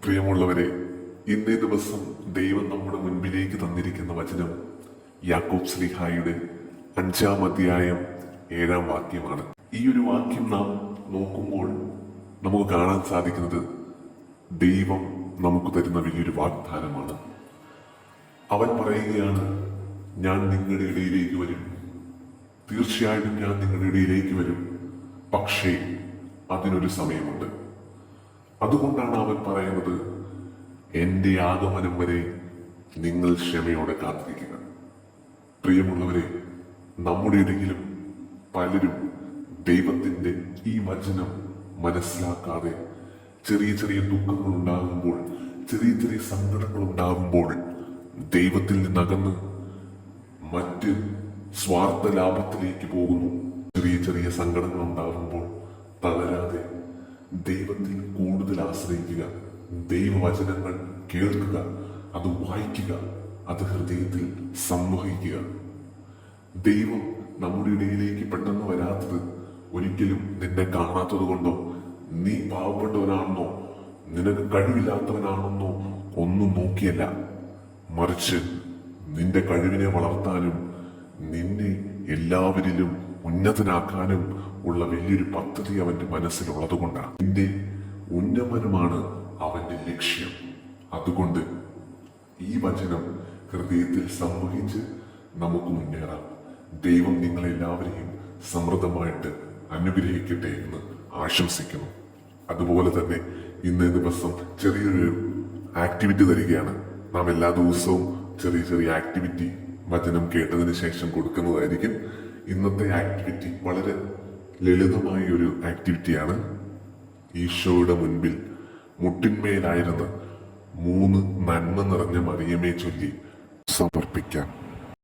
പ്രിയമുള്ളവരെ, ഇന്നേ ദിവസം ദൈവം നമ്മുടെ മുൻപിലേക്ക് തന്നിരിക്കുന്ന വചനം യാക്കോബ് ശ്ലീഹായുടെ 5-ാം അധ്യായം 7-ാം വാക്യമാണ്. ഈ ഒരു വാക്യം നാം നോക്കുമ്പോൾ നമുക്ക് കാണാൻ സാധിക്കുന്നത് ദൈവം നമുക്ക് തരുന്ന വലിയൊരു വാഗ്ദാനമാണ്. അവൻ പറയുകയാണ്, ഞാൻ നിങ്ങളുടെ ഇടയിലേക്ക് വരും, തീർച്ചയായിട്ടും ഞാൻ നിങ്ങളുടെ ഇടയിലേക്ക് വരും, പക്ഷേ അതിനൊരു സമയമുണ്ട്. അതുകൊണ്ടാണ് അവൻ പറയുന്നത്, എൻ്റെ ആഗമനം വരെ നിങ്ങൾ ക്ഷമയോടെ കാത്തിരിക്കുക. പ്രിയമുള്ളവരെ, നമ്മുടെ ഇടയിലും പലരും ദൈവത്തിൻ്റെ ഈ വചനം മനസ്സിലാക്കാതെ ചെറിയ ചെറിയ ദുഃഖങ്ങൾ ഉണ്ടാകുമ്പോൾ, ചെറിയ ചെറിയ സങ്കടങ്ങൾ ഉണ്ടാകുമ്പോൾ ദൈവത്തിൽ നിന്നകന്ന് മറ്റ് സ്വാർത്ഥ ലാഭത്തിലേക്ക് പോകുന്നു. ചെറിയ ചെറിയ സങ്കടങ്ങൾ ഉണ്ടാകുമ്പോൾ തളരാതെ ദൈവത്തിൽ കൂടുതൽ ആശ്രയിക്കുക, ദൈവവചനങ്ങൾ കേൾക്കുക, അത് വായിക്കുക, അത് ഹൃദയത്തിൽ സംവഹിക്കുക. ദൈവം നമ്മുടെ ഇടയിലേക്ക് പെട്ടെന്ന് വരാത്തത് ഒരിക്കലും നിന്നെ കാണാത്തത് കൊണ്ടോ, നീ പാവപ്പെട്ടവനാണെന്നോ, നിനക്ക് കഴിവില്ലാത്തവനാണെന്നോ ഒന്നും നോക്കിയല്ല. മറിച്ച് നിന്റെ കഴിവിനെ വളർത്താനും നിന്നെ എല്ലാവരിലും ഉന്നതനാക്കാനും ഉള്ള വലിയൊരു പദ്ധതി അവന്റെ മനസ്സിലുള്ളത് കൊണ്ടാണ്. നിന്റെ ഉന്നമനമാണ് അവന്റെ ലക്ഷ്യം. അതുകൊണ്ട് ഈ വചനം ഹൃദയത്തിൽ സംവഹിച്ച് നമുക്ക് മുന്നേറാം. ദൈവം നിങ്ങളെല്ലാവരെയും സമൃദ്ധമായിട്ട് അനുഗ്രഹിക്കട്ടെ എന്ന് ആശംസിക്കുന്നു. അതുപോലെ തന്നെ ഇന്നേ ദിവസം ചെറിയൊരു ആക്ടിവിറ്റി തരികയാണ്. നാം എല്ലാ ദിവസവും ചെറിയ ചെറിയ ആക്ടിവിറ്റി വചനം കേട്ടതിന് ശേഷം കൊടുക്കുന്നതായിരിക്കും. ഇന്നത്തെ ആക്ടിവിറ്റി വളരെ ലളിതമായ ഒരു ആക്ടിവിറ്റിയാണ്. ഈശോയുടെ മുൻപിൽ മുട്ടിന്മേലായിരുന്ന് 3 നന്മ നിറഞ്ഞ മറിയമേ ചൊല്ലി സമർപ്പിക്കാം.